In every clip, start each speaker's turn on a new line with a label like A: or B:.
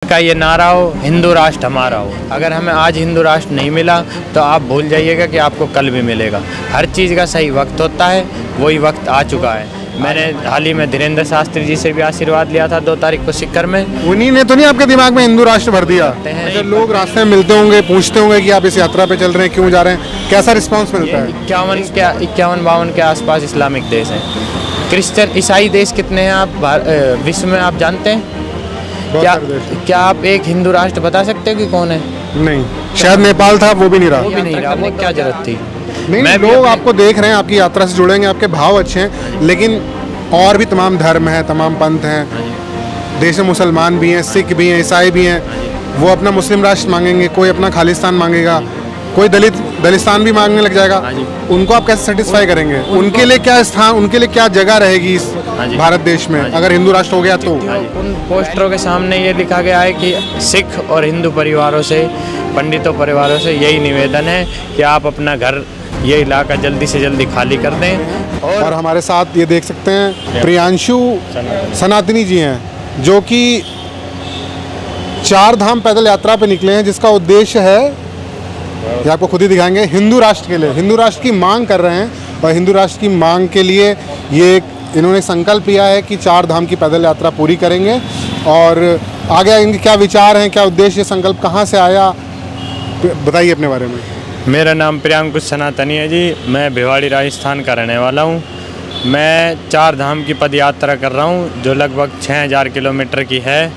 A: का ये नारा हो, हिंदू राष्ट्र हमारा हो। अगर हमें आज हिंदू राष्ट्र नहीं मिला तो आप भूल जाइएगा कि आपको कल भी मिलेगा। हर चीज़ का सही वक्त होता है, वही वक्त आ चुका है। मैंने हाल ही में धीरेन्द्र शास्त्री जी से भी आशीर्वाद लिया था 2 तारीख को सिक्कर में।
B: उन्हीं ने तो नहीं आपके दिमाग में हिंदू राष्ट्र भर दिया? अगर लोग रास्ते में मिलते होंगे, पूछते होंगे कि आप इस यात्रा पे चल रहे हैं, क्यों जा रहे हैं, कैसा रिस्पांस मिलता है?
A: 51-52 के आसपास इस्लामिक देश हैं। क्रिश्चियन ईसाई देश कितने हैं आप विश्व में आप जानते हैं? क्या आप एक हिंदू राष्ट्र बता सकते हो कि कौन है?
B: नहीं, शायद नेपाल था, वो भी नहीं रहा।
A: वो क्या जरूरत थी?
B: नहीं, लोग आपको देख रहे हैं, आपकी यात्रा से जुड़ेंगे, आपके भाव अच्छे हैं, लेकिन और भी तमाम धर्म हैं, तमाम पंथ हैं। देश में मुसलमान भी हैं, सिख भी हैं, ईसाई भी हैं। वो अपना मुस्लिम राष्ट्र मांगेंगे, कोई अपना खालिस्तान मांगेगा, कोई दलिस्तान भी मांगने लग जाएगा। उनको आप कैसे सेटिस्फाई करेंगे? उनके लिए क्या स्थान, उनके लिए क्या जगह रहेगी इस भारत देश में अगर हिंदू राष्ट्र हो गया तो?
A: उन पोस्टरों के सामने ये लिखा गया है कि सिख और हिंदू परिवारों से, पंडितों परिवारों से यही निवेदन है कि आप अपना घर, ये इलाका जल्दी से जल्दी खाली कर दें।
B: और हमारे साथ ये देख सकते हैं प्रियांशु सनातनी जी हैं, जो कि 4 धाम पैदल यात्रा पे निकले हैं, जिसका उद्देश्य है, ये आपको खुद ही दिखाएंगे, हिंदू राष्ट्र के लिए, हिंदू राष्ट्र की मांग कर रहे हैं। और हिंदू राष्ट्र की मांग के लिए ये इन्होंने संकल्प लिया है कि 4 धाम की पैदल यात्रा पूरी करेंगे। और आगे इनके क्या विचार हैं, क्या उद्देश्य, संकल्प कहाँ से आया, बताइए अपने बारे में।
A: मेरा नाम प्रियांशु सनातनी है जी। मैं भिवाड़ी राजस्थान का रहने वाला हूँ। मैं 4 धाम की पद यात्रा कर रहा हूँ, जो लगभग 6000 किलोमीटर की है,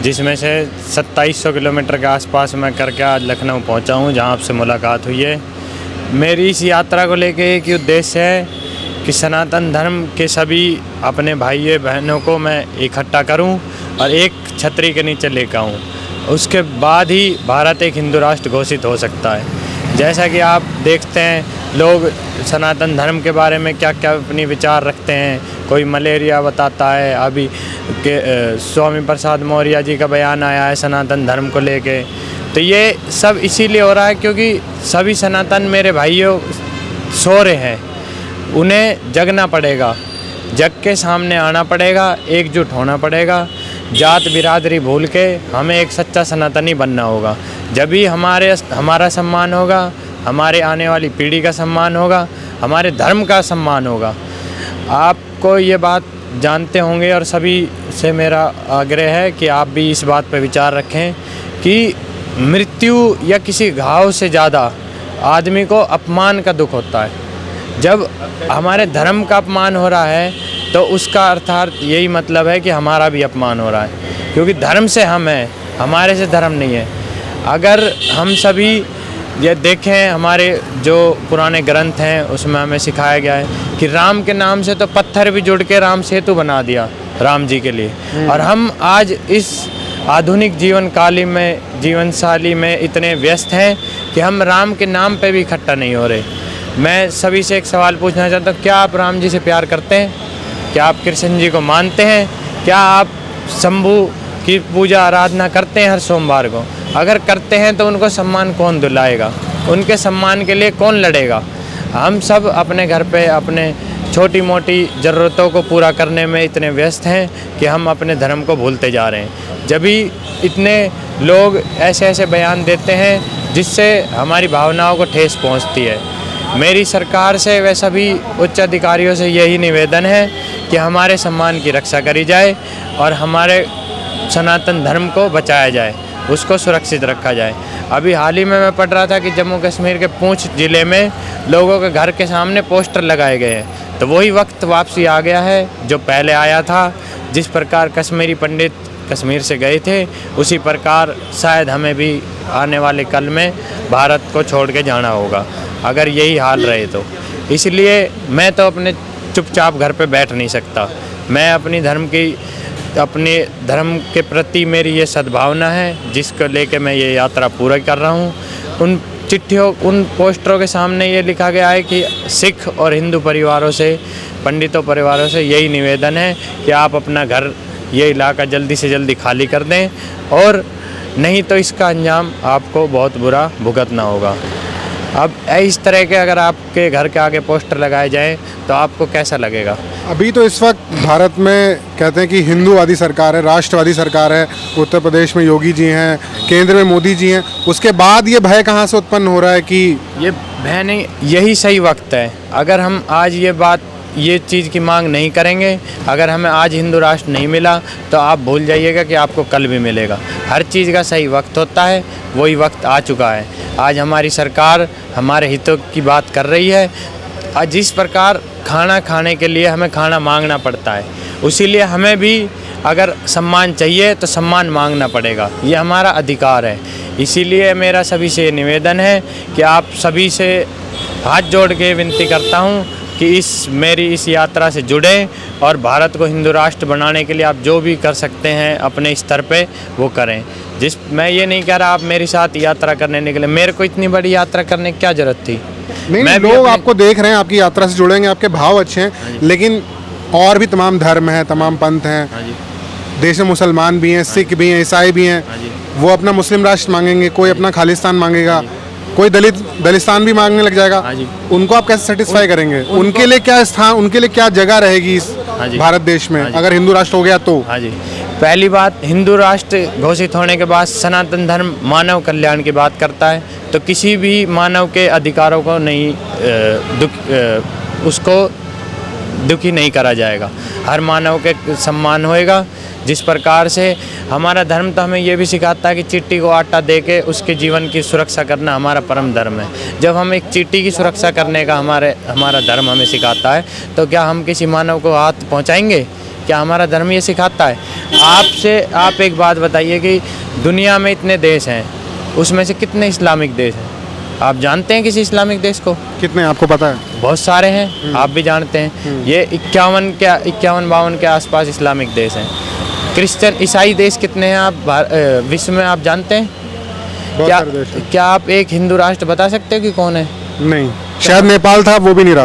A: जिसमें से 2700 किलोमीटर के आसपास मैं करके आज लखनऊ पहुँचा हूँ, जहाँ आपसे मुलाकात हुई है। मेरी इस यात्रा को लेके एक ही उद्देश्य है कि सनातन धर्म के सभी अपने भाई बहनों को मैं इकट्ठा करूं और एक छतरी के नीचे लेकर आऊं। उसके बाद ही भारत एक हिंदू राष्ट्र घोषित हो सकता है। जैसा कि आप देखते हैं, लोग सनातन धर्म के बारे में क्या क्या अपनी विचार रखते हैं। कोई मलेरिया बताता है, अभी के स्वामी प्रसाद मौर्य जी का बयान आया है सनातन धर्म को लेके। तो ये सब इसीलिए हो रहा है क्योंकि सभी सनातन मेरे भाइयों सो रहे हैं, उन्हें जगना पड़ेगा, जग के सामने आना पड़ेगा, एकजुट होना पड़ेगा। जात बिरादरी भूल के हमें एक सच्चा सनातनी बनना होगा। जब भी हमारा सम्मान होगा, हमारे आने वाली पीढ़ी का सम्मान होगा, हमारे धर्म का सम्मान होगा। आपको ये बात जानते होंगे और सभी से मेरा आग्रह है कि आप भी इस बात पर विचार रखें कि मृत्यु या किसी घाव से ज़्यादा आदमी को अपमान का दुख होता है। जब हमारे धर्म का अपमान हो रहा है तो उसका अर्थात यही मतलब है कि हमारा भी अपमान हो रहा है, क्योंकि धर्म से हम हैं, हमारे से धर्म नहीं है। अगर हम सभी ये देखें, हमारे जो पुराने ग्रंथ हैं उसमें हमें सिखाया गया है कि राम के नाम से तो पत्थर भी जुड़ के राम सेतु बना दिया राम जी के लिए। और हम आज इस आधुनिक जीवन शैली में इतने व्यस्त हैं कि हम राम के नाम पे भी इकट्ठा नहीं हो रहे। मैं सभी से एक सवाल पूछना चाहता हूँ, क्या आप राम जी से प्यार करते हैं? क्या आप कृष्ण जी को मानते हैं? क्या आप शंभू की पूजा आराधना करते हैं हर सोमवार को? अगर करते हैं तो उनको सम्मान कौन दिलाएगा? उनके सम्मान के लिए कौन लड़ेगा? हम सब अपने घर पे अपने छोटी मोटी ज़रूरतों को पूरा करने में इतने व्यस्त हैं कि हम अपने धर्म को भूलते जा रहे हैं। जब भी इतने लोग ऐसे ऐसे बयान देते हैं जिससे हमारी भावनाओं को ठेस पहुंचती है। मेरी सरकार से व सभी उच्च अधिकारियों से यही निवेदन है कि हमारे सम्मान की रक्षा करी जाए और हमारे सनातन धर्म को बचाया जाए, उसको सुरक्षित रखा जाए। अभी हाल ही में मैं पढ़ रहा था कि जम्मू कश्मीर के पूंछ ज़िले में लोगों के घर के सामने पोस्टर लगाए गए हैं। तो वही वक्त वापसी आ गया है जो पहले आया था। जिस प्रकार कश्मीरी पंडित कश्मीर से गए थे, उसी प्रकार शायद हमें भी आने वाले कल में भारत को छोड़ के जाना होगा, अगर यही हाल रहे तो। इसलिए मैं तो अपने चुपचाप घर पे बैठ नहीं सकता। मैं अपने धर्म के प्रति मेरी ये सद्भावना है, जिसको लेके मैं ये यात्रा पूरा कर रहा हूँ। उन पोस्टरों के सामने ये लिखा गया है कि सिख और हिंदू परिवारों से, पंडितों परिवारों से यही निवेदन है कि आप अपना घर, ये इलाका जल्दी से जल्दी खाली कर दें, और नहीं तो इसका अंजाम आपको बहुत बुरा भुगतना होगा। अब इस तरह के अगर आपके घर के आगे पोस्टर लगाए जाएं तो आपको कैसा लगेगा?
B: अभी तो इस वक्त भारत में कहते हैं कि हिंदूवादी सरकार है, राष्ट्रवादी सरकार है। उत्तर प्रदेश में योगी जी हैं, केंद्र में मोदी जी हैं। उसके बाद ये भय कहाँ से उत्पन्न हो रहा है कि
A: ये भय नहीं, यही सही वक्त है। अगर हम आज ये चीज़ की मांग नहीं करेंगे, अगर हमें आज हिंदू राष्ट्र नहीं मिला तो आप भूल जाइएगा कि आपको कल भी मिलेगा। हर चीज़ का सही वक्त होता है, वही वक्त आ चुका है। आज हमारी सरकार हमारे हितों की बात कर रही है। आज जिस प्रकार खाना खाने के लिए हमें खाना मांगना पड़ता है, उसीलिए हमें भी अगर सम्मान चाहिए तो सम्मान मांगना पड़ेगा। ये हमारा अधिकार है। इसीलिए मेरा सभी से निवेदन है कि आप सभी से हाथ जोड़ के विनती करता हूँ कि मेरी इस यात्रा से जुड़ें और भारत को हिंदू राष्ट्र बनाने के लिए आप जो भी कर सकते हैं अपने स्तर पे वो करें। मैं ये नहीं कह रहा आप मेरे साथ यात्रा करने निकले, मेरे को इतनी बड़ी यात्रा करने की क्या जरूरत थी?
B: नहीं, लोग आपको देख रहे हैं, आपकी यात्रा से जुड़ेंगे, आपके भाव अच्छे हैं, लेकिन और भी तमाम धर्म हैं, तमाम पंथ हैं। देश में मुसलमान भी हैं, सिख भी हैं, ईसाई भी हैं। वो अपना मुस्लिम राष्ट्र मांगेंगे, कोई अपना खालिस्तान मांगेगा, कोई दलिस्तान भी मांगने लग जाएगा। उनको आप कैसे सेटिस्फाई करेंगे? उनके लिए क्या स्थान, उनके लिए क्या जगह रहेगी इस भारत देश में अगर हिंदू राष्ट्र हो गया तो?
A: पहली बात, हिंदू राष्ट्र घोषित होने के बाद सनातन धर्म मानव कल्याण की बात करता है, तो किसी भी मानव के अधिकारों को नहीं उसको दुखी नहीं करा जाएगा। हर मानव के सम्मान होएगा। जिस प्रकार से हमारा धर्म तो हमें ये भी सिखाता है कि चींटी को आटा दे के उसके जीवन की सुरक्षा करना हमारा परम धर्म है। जब हम एक चींटी की सुरक्षा करने का हमारा धर्म हमें सिखाता है, तो क्या हम किसी मानव को हाथ पहुंचाएंगे? क्या हमारा धर्म ये सिखाता है? आप एक बात बताइए कि दुनिया में इतने देश हैं, उसमें से कितने इस्लामिक देश हैं? आप जानते हैं किसी इस्लामिक देश को?
B: कितने, आपको पता है?
A: बहुत सारे हैं, आप भी जानते हैं। ये 51-52 के आसपास इस्लामिक देश हैं। क्रिश्चियन ईसाई देश कितने हैं आप विश्व में आप जानते हैं? क्या आप एक हिंदू राष्ट्र बता सकते हो कि कौन है?
B: नहीं, शायद नेपाल था, वो भी नहीं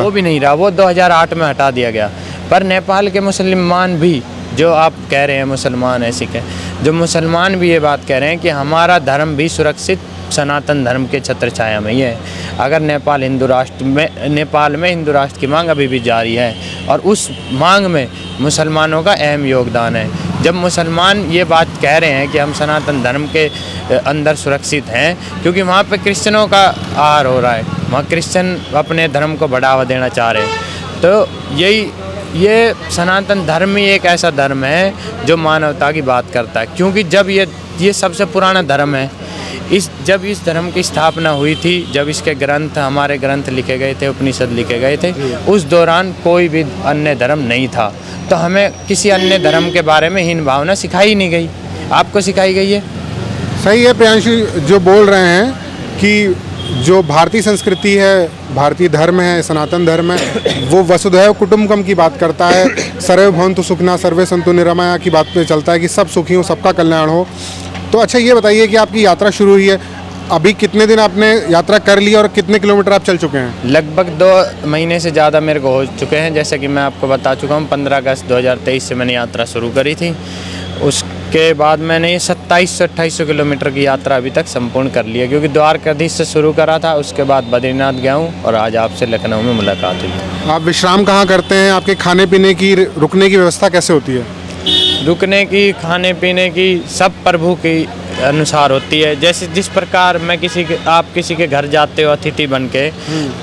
B: रहा।
A: वो 2008 में हटा दिया गया। पर नेपाल के मुसलमान भी, जो आप कह रहे हैं मुसलमान है, सिख है, जो मुसलमान भी ये बात कह रहे हैं कि हमारा धर्म भी सुरक्षित सनातन धर्म के छत्र छाया में ही है। अगर नेपाल में हिंदू राष्ट्र की मांग अभी भी जारी है और उस मांग में मुसलमानों का अहम योगदान है। जब मुसलमान ये बात कह रहे हैं कि हम सनातन धर्म के अंदर सुरक्षित हैं, क्योंकि वहाँ पे क्रिश्चियनों का आहार हो रहा है, वहाँ क्रिश्चियन अपने धर्म को बढ़ावा देना चाह रहे हैं, तो ये सनातन धर्म ही एक ऐसा धर्म है जो मानवता की बात करता है। क्योंकि जब ये सबसे पुराना धर्म है, जब इस धर्म की स्थापना हुई थी, जब इसके हमारे ग्रंथ लिखे गए थे, उपनिषद लिखे गए थे, उस दौरान कोई भी अन्य धर्म नहीं था। तो हमें किसी अन्य धर्म के बारे में हीन भावना सिखाई नहीं गई। आपको सिखाई गई है?
B: सही है प्रियांशु जो बोल रहे हैं कि जो भारतीय संस्कृति है, भारतीय धर्म है, सनातन धर्म है, वो वसुधैव कुटुंबकम की बात करता है। सर्वे भवन्तु सुखिनः सर्वे सन्तु निरामया की बात पे चलता है कि सब सुखी हो, सबका कल्याण हो। तो अच्छा ये बताइए कि आपकी यात्रा शुरू हुई है, अभी कितने दिन आपने यात्रा कर ली और कितने किलोमीटर आप चल चुके हैं?
A: लगभग 2 महीने से ज़्यादा मेरे को हो चुके हैं। जैसे कि मैं आपको बता चुका हूँ, 15 अगस्त 2023 से मैंने यात्रा शुरू करी थी। उसके बाद मैंने 2700-2800 किलोमीटर की यात्रा अभी तक संपूर्ण कर ली है, क्योंकि द्वारकाधीश से शुरू करा था, उसके बाद बद्रीनाथ गया हूँ और आज आपसे लखनऊ में मुलाकात हुई।
B: आप विश्राम कहाँ करते हैं? आपके खाने पीने की, रुकने की व्यवस्था कैसे होती है?
A: रुकने की, खाने पीने की सब प्रभु की अनुसार होती है। जैसे जिस प्रकार आप किसी के घर जाते हो अतिथि बन के,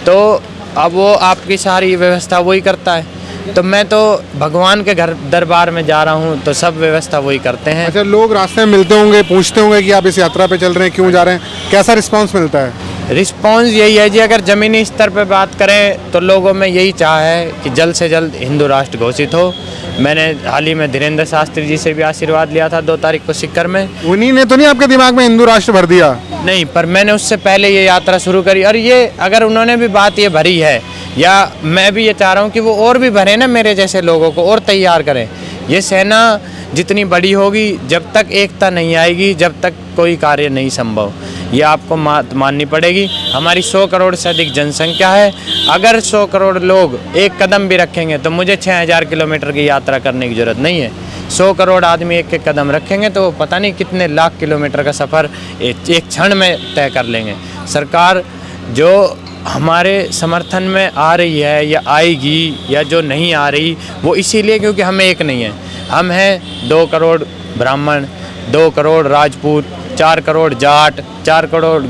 A: तो अब वो आपकी सारी व्यवस्था वही करता है। तो मैं तो भगवान के घर दरबार में जा रहा हूँ, तो सब व्यवस्था वही करते हैं।
B: अच्छा, लोग रास्ते में मिलते होंगे, पूछते होंगे कि आप इस यात्रा पे चल रहे हैं, क्यों जा रहे हैं, कैसा रिस्पांस मिलता है?
A: रिस्पांस यही है जी, अगर ज़मीनी स्तर पे बात करें तो लोगों में यही चाह है कि जल्द से जल्द हिंदू राष्ट्र घोषित हो। मैंने हाल ही में धीरेन्द्र शास्त्री जी से भी आशीर्वाद लिया था 2 तारीख को सीकर में।
B: उन्हीं ने तो नहीं आपके दिमाग में हिंदू राष्ट्र भर दिया?
A: नहीं, पर मैंने उससे पहले ये यात्रा शुरू करी, और ये अगर उन्होंने भी बात ये भरी है, या मैं भी ये चाह रहा हूँ कि वो और भी भरे ना, मेरे जैसे लोगों को और तैयार करें। ये सेना जितनी बड़ी होगी, जब तक एकता नहीं आएगी, जब तक कोई कार्य नहीं संभव। ये आपको माननी पड़ेगी। हमारी 100 करोड़ से अधिक जनसंख्या है। अगर 100 करोड़ लोग एक कदम भी रखेंगे तो मुझे 6000 किलोमीटर की यात्रा करने की ज़रूरत नहीं है। 100 करोड़ आदमी एक एक कदम रखेंगे तो पता नहीं कितने लाख किलोमीटर का सफ़र एक क्षण में तय कर लेंगे। सरकार जो हमारे समर्थन में आ रही है या आएगी या जो नहीं आ रही, वो इसीलिए क्योंकि हम एक नहीं हैं। हम हैं 2 करोड़ ब्राह्मण, 2 करोड़ राजपूत, 4 करोड़ जाट, 4 करोड़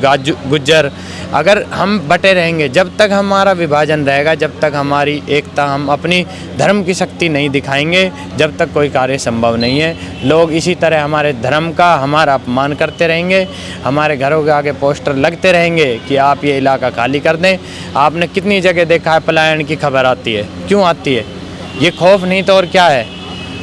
A: गुज्जर। अगर हम बटे रहेंगे, जब तक हमारा विभाजन रहेगा, जब तक हमारी एकता, हम अपनी धर्म की शक्ति नहीं दिखाएंगे, जब तक कोई कार्य संभव नहीं है। लोग इसी तरह हमारे धर्म का हमारा अपमान करते रहेंगे, हमारे घरों के आगे पोस्टर लगते रहेंगे कि आप ये इलाका खाली कर दें। आपने कितनी जगह देखा है पलायन की खबर आती है, क्यों आती है? ये खौफ नहीं तो और क्या है?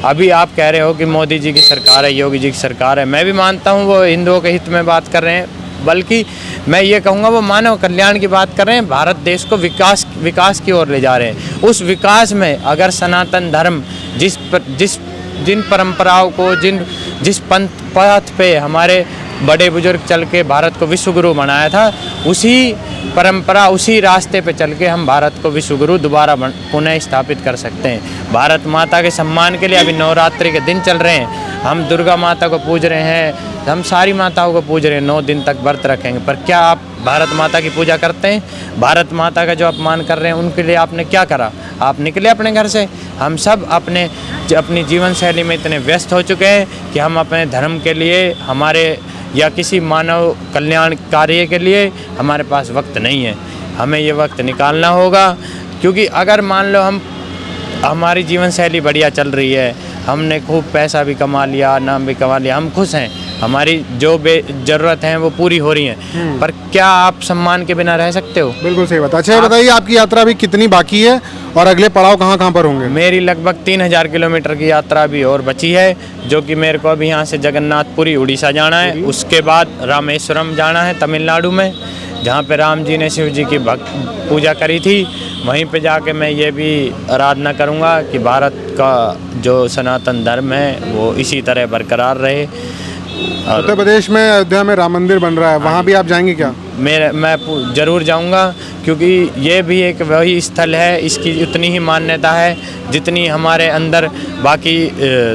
A: अभी आप कह रहे हो कि मोदी जी की सरकार है, योगी जी की सरकार है। मैं भी मानता हूँ वो हिंदुओं के हित में बात कर रहे हैं, बल्कि मैं ये कहूँगा वो मानव कल्याण की बात कर रहे हैं। भारत देश को विकास की ओर ले जा रहे हैं। उस विकास में अगर सनातन धर्म जिन परंपराओं को जिस पथ पे हमारे बड़े बुजुर्ग चल के भारत को विश्व गुरु बनाया था, उसी परंपरा, उसी रास्ते पे चल के हम भारत को विश्व गुरु दोबारा पुनः स्थापित कर सकते हैं। भारत माता के सम्मान के लिए अभी नवरात्रि के दिन चल रहे हैं। हम दुर्गा माता को पूज रहे हैं, हम सारी माताओं को पूज रहे हैं, 9 दिन तक व्रत रखेंगे। पर क्या आप भारत माता की पूजा करते हैं? भारत माता का जो अपमान कर रहे हैं, उनके लिए आपने क्या करा? आप निकले अपने घर से। हम सब अपनी जीवन शैली में इतने व्यस्त हो चुके हैं कि हम अपने धर्म के लिए, हमारे या किसी मानव कल्याण कार्य के लिए हमारे पास वक्त नहीं है। हमें ये वक्त निकालना होगा, क्योंकि अगर मान लो हमारी जीवन शैली बढ़िया चल रही है, हमने खूब पैसा भी कमा लिया, नाम भी कमा लिया, हम खुश हैं, हमारी जो ज़रूरत है वो पूरी हो रही हैं, पर क्या आप सम्मान के बिना रह सकते हो?
B: बिल्कुल सही बात। अच्छा, बताइए आपकी यात्रा अभी कितनी बाकी है और अगले पड़ाव कहाँ पर होंगे?
A: मेरी लगभग 3000 किलोमीटर की यात्रा भी और बची है, जो कि मेरे को अभी यहाँ से जगन्नाथपुरी उड़ीसा जाना है। उसके बाद रामेश्वरम जाना है तमिलनाडु में, जहाँ पे राम जी ने शिव जी की पूजा करी थी। वहीं पे जाके मैं ये भी आराधना करूँगा कि भारत का जो सनातन धर्म है वो इसी तरह बरकरार रहे।
B: उत्तर प्रदेश में अयोध्या में राम मंदिर बन रहा है, वहाँ भी आप जाएंगे क्या?
A: मैं ज़रूर जाऊंगा, क्योंकि ये भी एक वही स्थल है, इसकी उतनी ही मान्यता है जितनी हमारे अंदर बाकी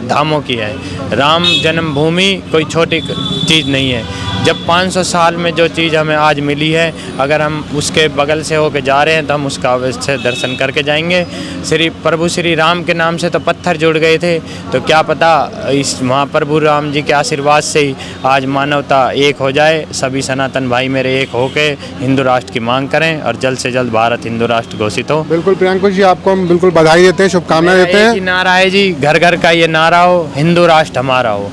A: धामों की है। राम जन्मभूमि कोई छोटी चीज़ नहीं है। जब 500 साल में जो चीज़ हमें आज मिली है, अगर हम उसके बगल से होके जा रहे हैं तो हम उसका अवश्य दर्शन करके जाएंगे। प्रभु श्री राम के नाम से तो पत्थर जुड़ गए थे, तो क्या पता इस महाप्रभु राम जी के आशीर्वाद से ही आज मानवता एक हो जाए। सभी सनातन भाई मेरे एक होके हिंदू राष्ट्र की मांग करें और जल्द से जल्द भारत हिंदू राष्ट्र घोषित हो।
B: बिल्कुल प्रियंकुश जी, आपको हम बिल्कुल बधाई देते हैं, शुभकामनाएं देते हैं।
A: नारा है जी, घर घर का ये नारा हो, हिंदू राष्ट्र हमारा हो।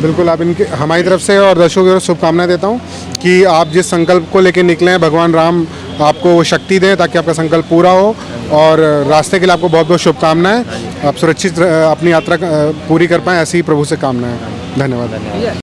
B: बिल्कुल, आप इनके हमारी तरफ से और दर्शकों की तरफ शुभकामनाएं देता हूं कि आप जिस संकल्प को लेकर निकले हैं, भगवान राम आपको वो शक्ति दें ताकि आपका संकल्प पूरा हो, और रास्ते के लिए आपको बहुत बहुत शुभकामनाएं। आप सुरक्षित अपनी यात्रा पूरी कर पाएँ, ऐसी ही प्रभु से कामना है। धन्यवाद।